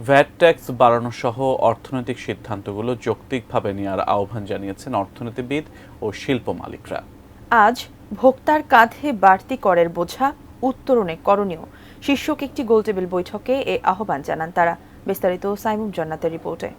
VAT tax বাড়ানো সহ অর্থনৈতিক সিদ্ধান্তগুলো যৌক্তিকভাবে নেওয়ার আহ্বান জানিয়েছেন অর্থনীতিবিদ ও শিল্প মালিকরা। আজ ভোক্তার কাঁধে বাড়তি করের বোঝা উত্তরণে করণীয় শীর্ষক একটি গোলটেবিল বৈঠকে এ আহ্বান জানান তারা। বিস্তারিত সাইমুম জান্নাতের রিপোর্টে।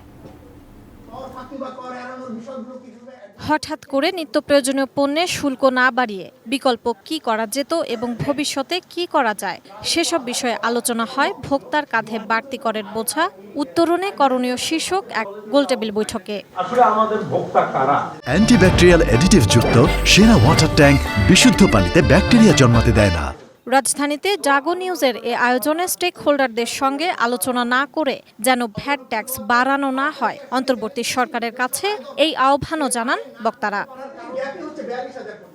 হঠাৎ করে নিত্য প্রয়োজনীয় পণ্যে শুল্ক না বাড়িয়ে বিকল্প কি করা যেত এবং ভবিষ্যতে কি করা যায় সেসব বিষয়ে আলোচনা হয় ভোক্তার কাঁধে বাড়তি করের বোঝা উত্তরণে করণীয় শীর্ষক এক গোলটেবিল বৈঠকে। আসলে আমাদের ভোক্তা কারা? অ্যান্টিব্যাকটেরিয়াল অ্যাডিটিভ যুক্ত সেরা ওয়াটার ট্যাঙ্ক বিশুদ্ধ পানিতে ব্যাকটেরিয়া জন্মাতে দেয় না। রাজধানীতে জাগো নিউজের এ আয়োজনে স্টেক হোল্ডারদের সঙ্গে আলোচনা না করে যেন ভ্যাট ট্যাক্স বাড়ানো না হয় অন্তর্বর্তী সরকারের কাছে এই আহ্বানও জানান বক্তারা।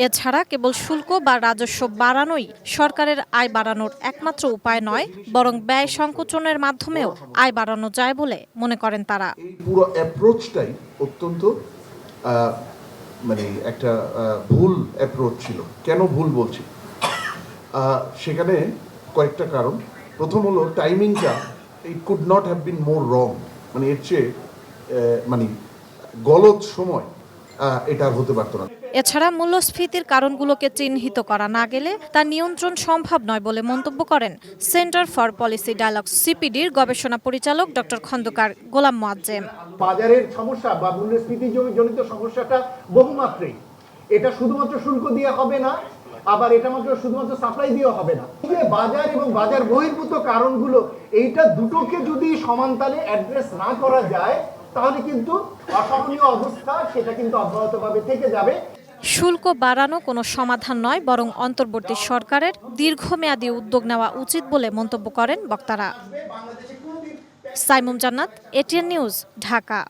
এছাড়া কেবল শুল্ক বা রাজস্ব বাড়ানোই সরকারের আয় বাড়ানোর একমাত্র উপায় নয়, বরং ব্যয় সংকোচনের মাধ্যমেও আয় বাড়ানো যায় বলে মনে করেন তারা। পুরো অ্যাপ্রোচটাই অত্যন্ত একটা ভুল অ্যাপ্রোচ ছিল। কেন ভুল বলছি? সেখানে কয়েকটা কারণ। প্রথম হলো টাইমিংটা, it could not have been more wrong, এর চেয়ে গলত সময় এটা হতে পারতো না। এছাড়া মূল্যস্ফীতির কারণগুলোকে চিহ্নিত করা না গেলে তা নিয়ন্ত্রণ সম্ভব নয় বলে মন্তব্য করেন সেন্টার ফর পলিসি ডায়ালগ সিপিডির গবেষণা পরিচালক ডক্টর খন্দকার গোলাম মোয়াজ্জেম। বাজারের সমস্যা বা মূল্যস্ফীতি জনিত সমস্যাটা বহুমাত্রিক। এটা শুধুমাত্র শুল্ক দিয়ে হবে না, আবার এটা মাত্র শুধুমাত্র সাপ্লাই দিয়ে হবে না। বাজার এবং বাজার বহির্ভূত কারণগুলো, এইটা দুটোকে যদি সমানতালে অ্যাড্রেস না করা যায় তাহলে কিন্তু অসহনীয় অবস্থা সেটা কিন্তু অব্যাহতভাবে থেকে যাবে। শুল্ক বাড়ানো কোনো সমাধান নয়, বরং অন্তর্বর্তী সরকারের দীর্ঘমেয়াদী উদ্যোগ নেওয়া উচিত বলে মন্তব্য করেন বক্তারা। সাইমুম জান্নাত, এটিএন নিউজ, ঢাকা।